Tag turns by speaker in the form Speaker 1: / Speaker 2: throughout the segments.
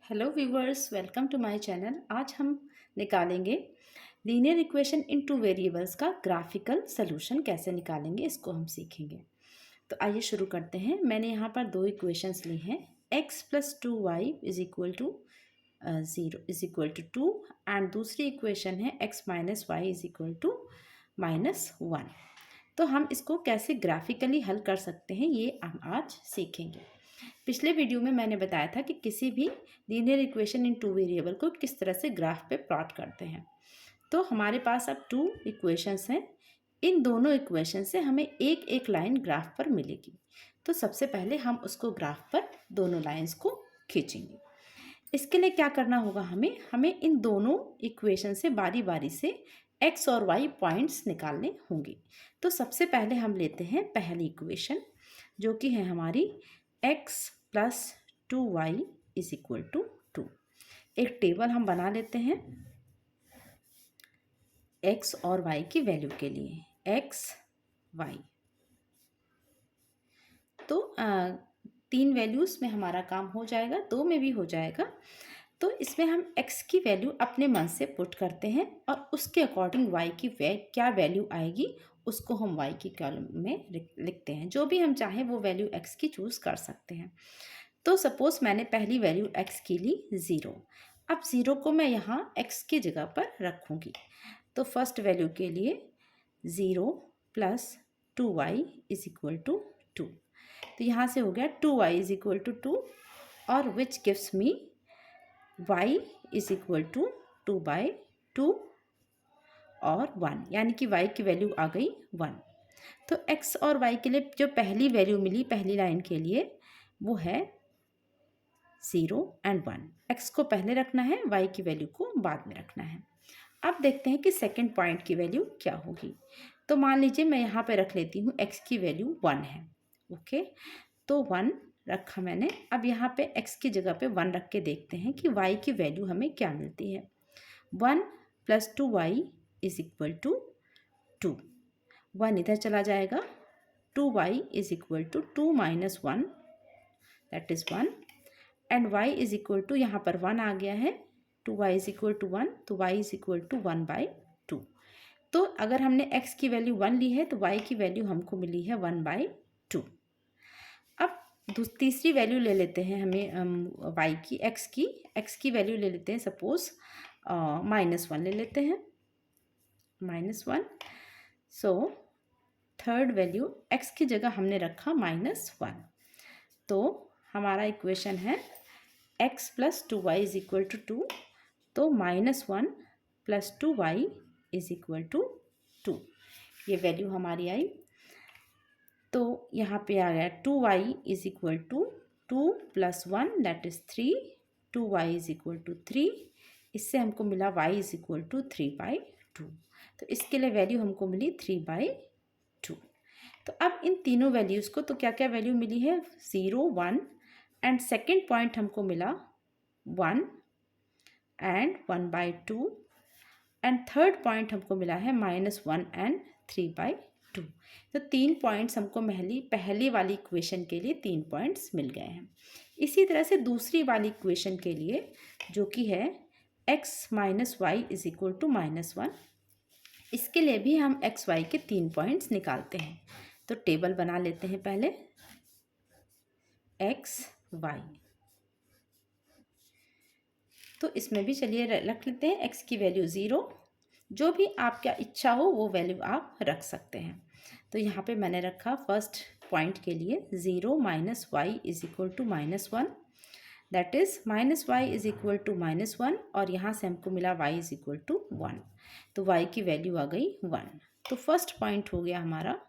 Speaker 1: Hello viewers, welcome to my channel. आज हम निकालेंगे linear equation in two variables का ग्राफिकल सॉल्यूशन कैसे निकालेंगे, इसको हम सीखेंगे। तो आइए शुरू करते हैं। मैंने यहाँ पर दो इक्वेशंस ली हैं। x plus 2y is equal to 0 is equal to 2 and दूसरी इक्वेशन है x minus Y is equal to -1। तो हम इसको कैसे ग्राफिकली हल कर सकते हैं ये हम आज सीखेंगे। पिछले वीडियो में मैंने बताया था कि किसी भी linear equation in two variable को किस तरह से ग्राफ पे प्लॉट करते हैं। तो हमारे पास अब टू इक्वेशंस हैं। इन दोनों इक्वेशन से हमें एक एक लाइन ग्राफ पर मिलेगी। तो सबसे पहले हम उसको ग्राफ पर दोनों लाइंस को खींचेंगे। इसके लिए क्या करना होगा, हमें इन दोनों इक्वेशन से बारी बारी से x और y पॉइंट्स निकालने होंगे। तो सबसे पहले हम लेते हैं पहली इक्वेशन, जो कि है हमारी x plus 2y is equal to 2। एक टेबल हम बना लेते हैं x और y की वैल्यू के लिए, x y। तो 3 वैल्यूज़ में हमारा काम हो जाएगा, 2 में भी हो जाएगा। तो इसमें हम x की वैल्यू अपने मन से पुट करते हैं और उसके अकॉर्डिंग y की क्या वैल्यू आएगी उसको हम y की कॉलम में लिखते हैं। जो भी हम चाहें वो वैल्यू x की चूज़ कर सकते हैं। तो सपोज़ मैंने पहली वैल्यू x की ली 0। अब 0 को मैं यहाँ x की जगह पर रखूँगी। तो फर्स्ट वैल्यू के लिए 0 plus 2y is equal to 2। तो यहाँ से हो गया 2y इज इक्वल टू 2 और which gives me y is equal to 2/2 और 1, यानी कि y की वैल्यू आ गई 1। तो x और y के लिए जो पहली वैल्यू मिली पहली लाइन के लिए वो है 0 एंड 1। x को पहले रखना है, y की वैल्यू को बाद में रखना है। अब देखते हैं कि सेकंड पॉइंट की वैल्यू क्या होगी। तो मान लीजिए मैं यहाँ पे रख लेती हूँ x की वैल्यू 1 है। ओके, तो 1 रखा मैंने। अब यहाँ पे x की जगह पे 1 रख के देखते हैं कि y की वैल्यू हमें क्या मिलती है। 1 plus 2y is equal to 2। 1 इधर चला जाएगा। 2y is equal to 2 minus 1 that is 1 and y is equal to, यहाँ पर 1 आ गया है। 2y इज इक्वल टू 1, तो y इज इक्वल टू 1/2। तो अगर हमने x की वैल्यू 1 ली है तो y की वैल्यू हमको मिली है 1/2। अब तीसरी वैल्यू ले लेते हैं हमें y की, x की वैल्यू ले लेते हैं। सपोज -1 ले लेते हैं, -1। सो थर्ड वैल्यू x की जगह हमने रखा -1। तो हमारा इक्वेशन है x plus 2y is equal to 2। तो -1 plus 2y is equal to 2, ये वैल्यू हमारी आई। तो यहाँ पे आ गया 2y is equal to 2 plus 1 that is 3। 2y is equal to 3। इससे हमको मिला y इज इक्वल टू 3/2। तो इसके लिए वैल्यू हमको मिली 3/2। तो अब इन तीनों वैल्यूज़ को, तो क्या क्या वैल्यू मिली है, 0 1 एंड सेकेंड पॉइंट हमको मिला 1 एंड 1/2 एंड थर्ड पॉइंट हमको मिला है -1 एंड 3/2। तो 3 पॉइंट्स हमको पहली वाली इक्वेशन के लिए 3 पॉइंट्स मिल गए हैं। इसी तरह से दूसरी वाली इक्वेशन के लिए, जो कि है x minus Y is equal to -1, इसके लिए भी हम एक्स वाई के 3 पॉइंट्स निकालते हैं। तो टेबल बना लेते हैं पहले एक्स वाई। तो इसमें भी चलिए रख लेते हैं x की वैल्यू 0। जो भी आपका इच्छा हो वो वैल्यू आप रख सकते हैं। तो यहाँ पे मैंने रखा फर्स्ट पॉइंट के लिए 0 minus Y is equal to -1 that is -y is equal to -1 और यहाँ से हमको मिला y इज इक्वल टू 1। तो y की वैल्यू आ गई 1। तो फर्स्ट पॉइंट हो गया हमारा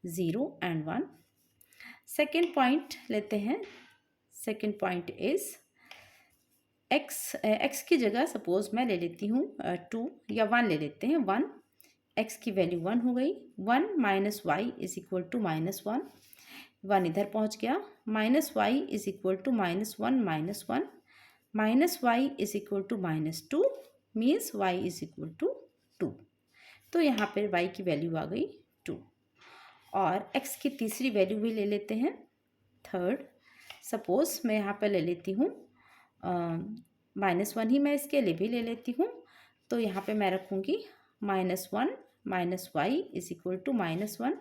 Speaker 1: 0 एंड 1। सेकेंड पॉइंट लेते हैं। सेकेंड पॉइंट इज़ x की जगह सपोज मैं ले लेती हूँ 2 या 1 ले लेते हैं। 1, x की वैल्यू 1 हो गई। 1 minus Y is equal to -1। 1 इधर पहुँच गया। -y is equal to -1 -1 -y is equal to -2 means y is equal to 2। तो यहाँ पर y की वैल्यू आ गई 2। और x की तीसरी वैल्यू भी ले लेते हैं, थर्ड। सपोज मैं यहाँ पर ले लेती हूँ -1 ही मैं इसके लिए भी ले लेती हूँ। तो यहाँ पे मैं रखूँगी -1 minus Y is equal to -1,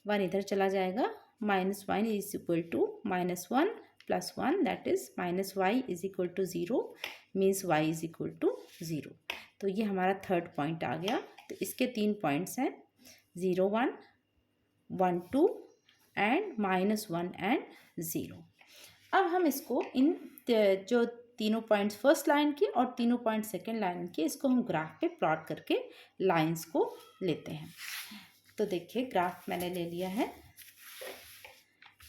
Speaker 1: 1 इधर चला जाएगा, -1 is equal to -1 plus 1 that is -y is equal to 0 means y is equal to 0। तो ये हमारा थर्ड पॉइंट आ गया। तो इसके 3 पॉइंट्स हैं 0 1 1 2 एंड -1 एंड 0। अब हम इसको इन जो तीनों पॉइंट्स फर्स्ट लाइन के और तीनों पॉइंट सेकंड लाइन के, इसको हम ग्राफ पे प्लॉट करके लाइंस को लेते हैं। तो देखिए ग्राफ मैंने ले लिया है।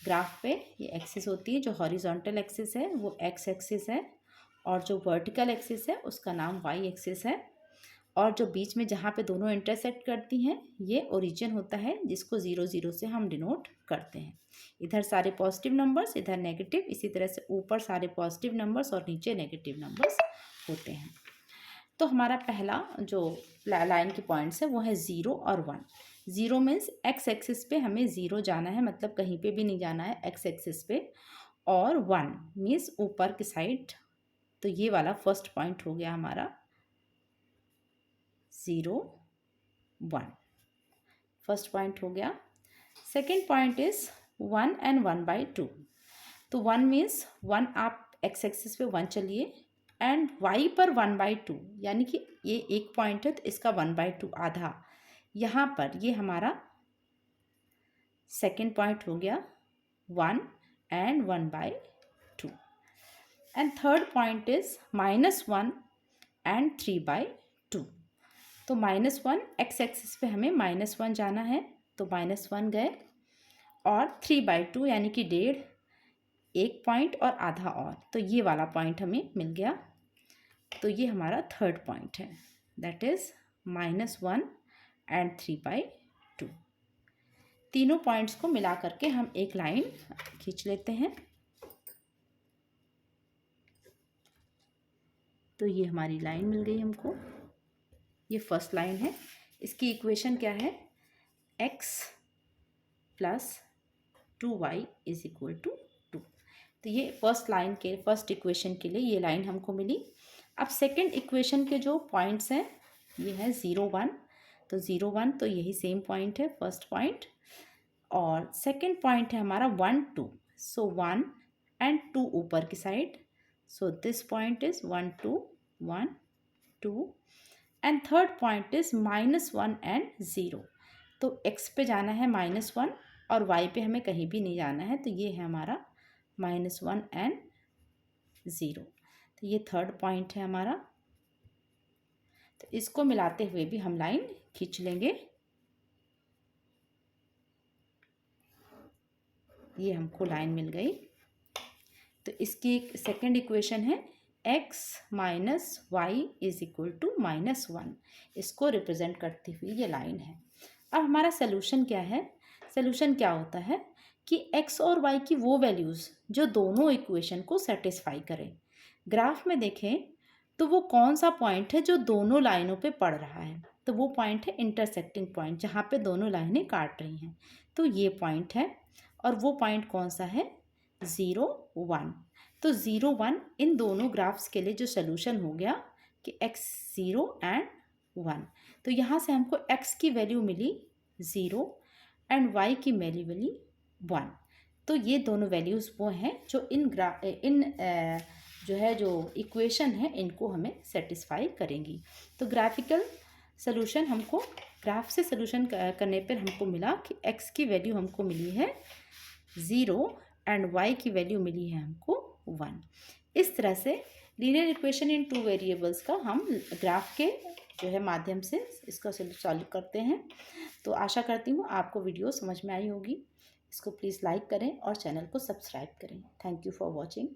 Speaker 1: ग्राफ पे ये एक्सिस होती है, जो हॉरिजॉन्टल एक्सिस है वो एक्स एक्सिस है, और जो वर्टिकल एक्सिस है उसका नाम वाई एक्सिस है, और जो बीच में जहाँ पे दोनों इंटरसेक्ट करती हैं ये ओरिजिन होता है, जिसको 0 0 से हम डिनोट करते हैं। इधर सारे पॉजिटिव नंबर्स, इधर नेगेटिव, इसी तरह से ऊपर सारे पॉजिटिव नंबर्स और नीचे नेगेटिव नंबर्स होते हैं। तो हमारा पहला जो लाइन के पॉइंट्स है वो है 0 और 1। 0 मीन्स एक्स एक्सिस पे हमें 0 जाना है, मतलब कहीं पे भी नहीं जाना है एक्स एक्सिस पे, और 1 मीन्स ऊपर की साइड। तो ये वाला फर्स्ट पॉइंट हो गया हमारा 0 1, फर्स्ट पॉइंट हो गया। Second point is 1 and 1/2। तो 1 मीन्स 1 आप एक्स एक्सिस पे 1 चलिए, एंड y पर 1/2, यानी कि ये एक पॉइंट है तो इसका 1/2 आधा, यहाँ पर ये हमारा सेकेंड पॉइंट हो गया 1 and 1/2। And third point is -1 and 3/2। तो -1 एक्स एक्सिस पे हमें -1 जाना है, तो -1 गए, और 3/2 यानी कि 1.5, एक पॉइंट और आधा और, तो ये वाला पॉइंट हमें मिल गया। तो ये हमारा थर्ड पॉइंट है, दैट इज -1 एंड 3/2। तीनों पॉइंट्स को मिला करके हम एक लाइन खींच लेते हैं। तो ये हमारी लाइन मिल गई हमको, ये फर्स्ट लाइन है। इसकी इक्वेशन क्या है, x plus 2y is equal to 2। तो ये फर्स्ट लाइन के, फर्स्ट इक्वेशन के लिए ये लाइन हमको मिली। अब सेकंड इक्वेशन के जो पॉइंट्स हैं ये है 0 1। तो 0 1 तो यही सेम पॉइंट है, फर्स्ट पॉइंट, और सेकंड पॉइंट है हमारा 1 2। सो 1 एंड 2 ऊपर की side, so this point is 1 2 1 2, and third point is -1 and 0। तो x पे जाना है -1 और y पे हमें कहीं भी नहीं जाना है, तो ये है हमारा -1 एंड 0। तो ये थर्ड पॉइंट है हमारा। तो इसको मिलाते हुए भी हम लाइन खींच लेंगे। ये हमको लाइन मिल गई। तो इसकी सेकंड इक्वेशन है x minus Y is equal to -1। इसको रिप्रेजेंट करती हुई ये लाइन है। अब हमारा सोल्यूशन क्या है, सोल्यूशन क्या होता है कि x और y की वो वैल्यूज़ जो दोनों इक्वेशन को सेटिस्फाई करें। ग्राफ में देखें तो वो कौन सा पॉइंट है जो दोनों लाइनों पे पड़ रहा है, तो वो पॉइंट है इंटरसेक्टिंग पॉइंट, जहाँ पे दोनों लाइनें काट रही हैं। तो ये पॉइंट है, और वो पॉइंट कौन सा है, 0 1। तो 0 1 इन दोनों ग्राफ्स के लिए जो सोल्यूशन हो गया कि x 0 एंड 1। तो यहाँ से हमको x की वैल्यू मिली 0 एंड y की वैल्यू मिली 1। तो ये दोनों वैल्यूज़ वो हैं जो जो इक्वेशन है इनको हमें सेटिस्फाई करेंगी। तो ग्राफिकल सोल्यूशन हमको, ग्राफ से सोल्यूशन करने पर हमको मिला कि x की वैल्यू हमको मिली है 0 एंड y की वैल्यू मिली है हमको 1। इस तरह से लीनियर इक्वेशन इन 2 वेरिएबल्स का हम ग्राफ के जो है माध्यम से इसका सॉल्व करते हैं। तो आशा करती हूँ आपको वीडियो समझ में आई होगी। इसको प्लीज़ लाइक करें और चैनल को सब्सक्राइब करें। Thank you for watching.